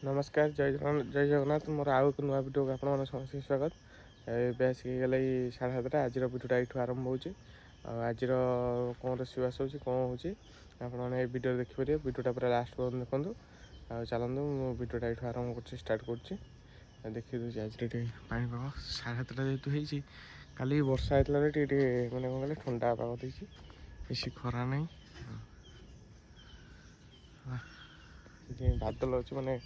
नमस्कार जय जगन्नाथ मोर आउ एक नुआ भिडियो आप समस्त स्वागत। ए आसिक गला 7:30 आज भिडियोटा ये आरंभ हो आज कौन रोषेईवास हो कौन हो आपने भिडियो देखिपारे। भिडियोटा पूरा लास्ट पर्यटन देखूँ आ चलतु भिडियोटा ये आरंभ कर स्टार्ट कर देखी दूसरी आज पाग 7:30 जेहतु होती काली वर्षा होता मैंने कौन कह ठंडा पाग दे बेसी खरा नहीं बादल अच्छे मैंने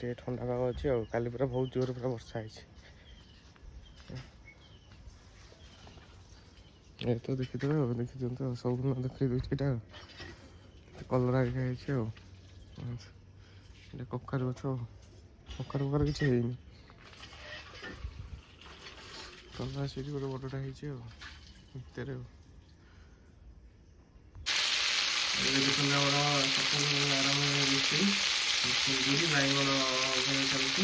टे ठंडा पाग अच्छी काली पूरा बहुत जोर पूरा वर्षा है तो देखीदे देखी दिखाँ सब देखी दूसरी कलरा कखार गछ कखार फखार किसी है कलरा से गोटे बड़टा भितर देखते आरम्भ रोषेई बैगण चलती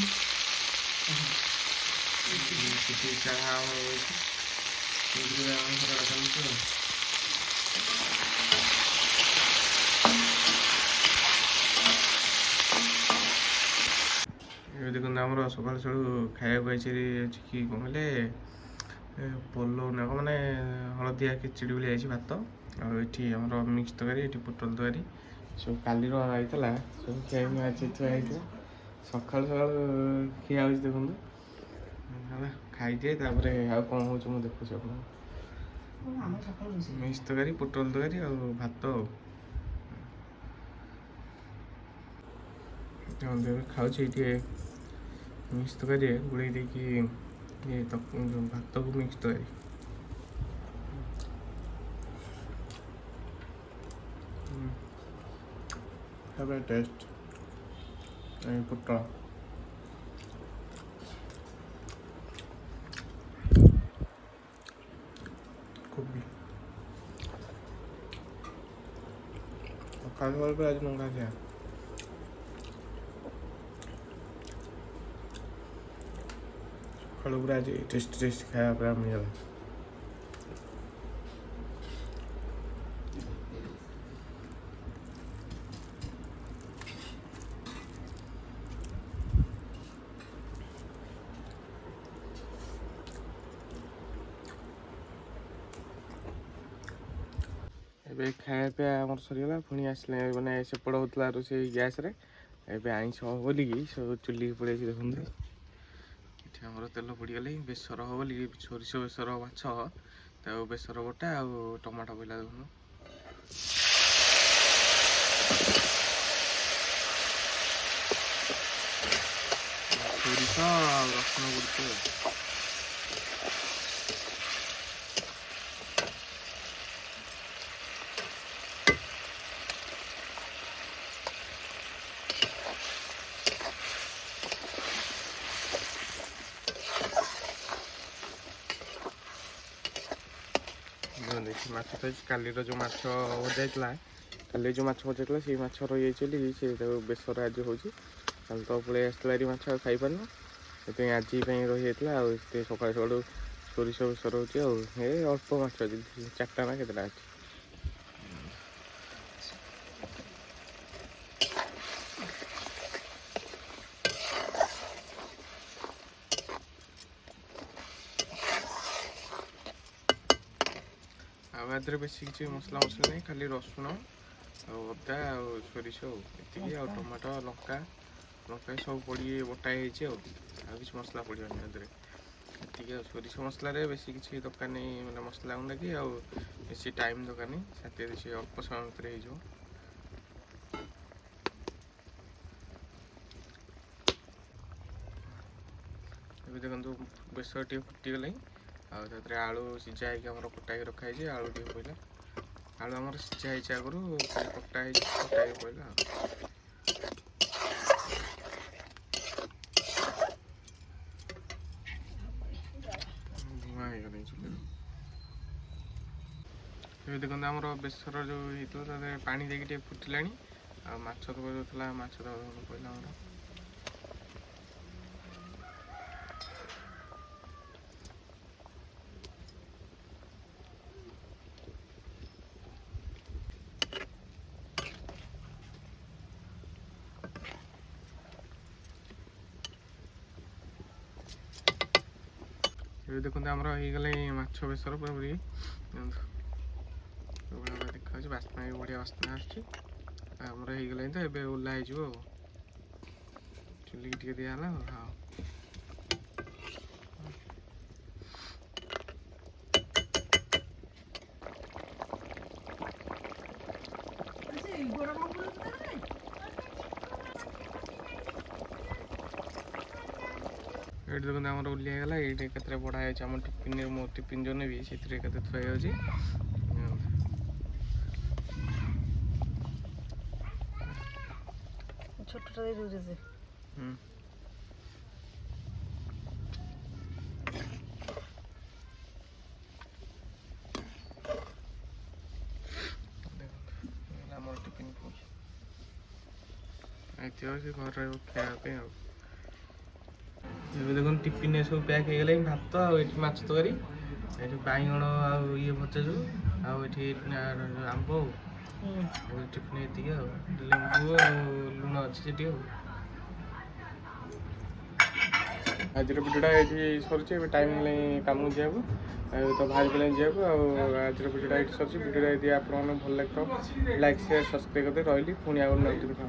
चाहा चलती देखो आम सकाल सकाल खाया कि कौन कहले पोलो ना मैंने हलदिया खिचड़ी भाई भात आठी आम मिक्स तरकारी ये पोटल तरकारी सब काली होता सब खिया आज थुआई सका सका खिया देखो खाई दिए आउ कौन हो देखुच मिक्स तरकारी पोटल तरकारी आ भात खाऊँ मिक्स तरकारी गोड़े देखिए भात को मिक्स तरकारी टेस्ट पोटल कोबी खाने आज मंगा गया सकाल पूरा आज टेस्ट खाया पूरा मिलला ए खाया पे आम सरीगला पुणी आसले मैंने सेपट होता रोषे गैस आईस हम बोल सब चुली पड़े देखते ये आम तेल पड़गले बेसर हम बोल सोरिष बेसर माछ बेसर बटा आ टमाटो पड़ा देखो सोरिष रसुण पड़े देखिए माछ तो काली जो माछ भजा काली जो माछ भजा से माछ रही से बेसर आज हो तो पलि आसला माछ खाई पारना से आज रही जाता सका सका सोरिष बेसर हो अल्प माछ 4टा ना केतटा अच्छे आदि बेस किसी मसला मसला नहीं खाली रसुण अदा सोरिष ये आ टमाटो लंका लंका सब पड़ी बटाई किसी मसला पड़े ये सोरिष मसला बेस किसी दरकार नहीं मैंने मसला गुंडा कि बेसी टाइम दरकार नहीं साथ से अल्प समय भितर हो देखो बेसर टे फुटीगला आलू सीझा होमर कटा रखाई आलू टे पड़ा आलू आम सीझा आगुरी कटा कटा पड़ा धुआं हो चुले देखो आम बेसर जो होता पा देके फुटिला माछ तो माछ पड़ा आम ଏବେ ଦେଖନ୍ତୁ ଆମର ହେଇଗଲେ ମାଛ ବେସର ପୁରାପୁରି ଦେଖାଯାଉଛି, ବାସ୍ନା ବି ବଢ଼ିଆ ବାସ୍ନା ଆସୁଛି। ଆମର ହେଇଗଲାଣି ତ, ଏବେ ଓହ୍ଲା ହେଇଯିବ ଆଉ। ଚୁଲିକି ଟିକେ ଦିଆହେଲା ଆଉ। ହଁ ଏଇଠି ଦେଖନ୍ତୁ ଆମର ଓହ୍ଲା ହେଇଗଲା। ଏଇଠି କେତେଟା ବଢ଼ା ହେଇଛି ଆମ ଟିଫିନରେ, ମୋ ଟିଫିନ୍ ଯେଉଁ ନେବି ସେଥିରେ କେତେ ଥୁଆ ହେଇଯାଉଛି। ଛୋଟଟା ଦେଇ ଦେଉଛି ସେ। ଆମର ଟିଫିନ୍ ଏଥିବ ସେ ଘରେ ରହିବ ଖାଇବା ପାଇଁ ଆଉ। ଏବେ ଦେଖନ୍ତୁ ଟିଫିନ୍ ସବୁ ପ୍ୟାକ୍ ହେଇଗଲାଣି। ଭାତ ଆଉ ଏଠି ମାଛ ତରକାରୀ, ଏଠି ବାଇଗଣ ଆଉ ଇଏ ଭଜା ଯେଉଁ, ଆଉ ଏଠି ଆମ୍ବ ଆଉ ଟିଫିନ୍ ଏତିକି ଆଉ, ଲେମ୍ବୁ ଆଉ ଲୁଣ ଅଛି ସେଠି ଆଉ। ଆଜିର ଭିଡ଼ିଓଟା ଏଇଠି ସରୁଛି। ଏବେ ଟାଇମ୍ ହେଲାଣି କାମକୁ ଯିବାକୁ, ଆଉ ତ ବାହାରି ପଡ଼ିଲାଣି ଯିବାକୁ। ଆଉ ଆଜିର ଭିଡ଼ିଓଟା ଏଇଠି ସରୁଛି। ଭିଡ଼ିଓଟା ଯଦି ଆପଣମାନଙ୍କୁ ଭଲ ଲାଗିଥିବ ଲାଇକ୍ ସେୟାର ସବସ୍କ୍ରାଇବ୍ କରିଦେବେ। ରହିଲି, ପୁଣି ଆଉ ଗୋଟେ ନୂଆ ଭିଡ଼ିଓ ଦେଖା।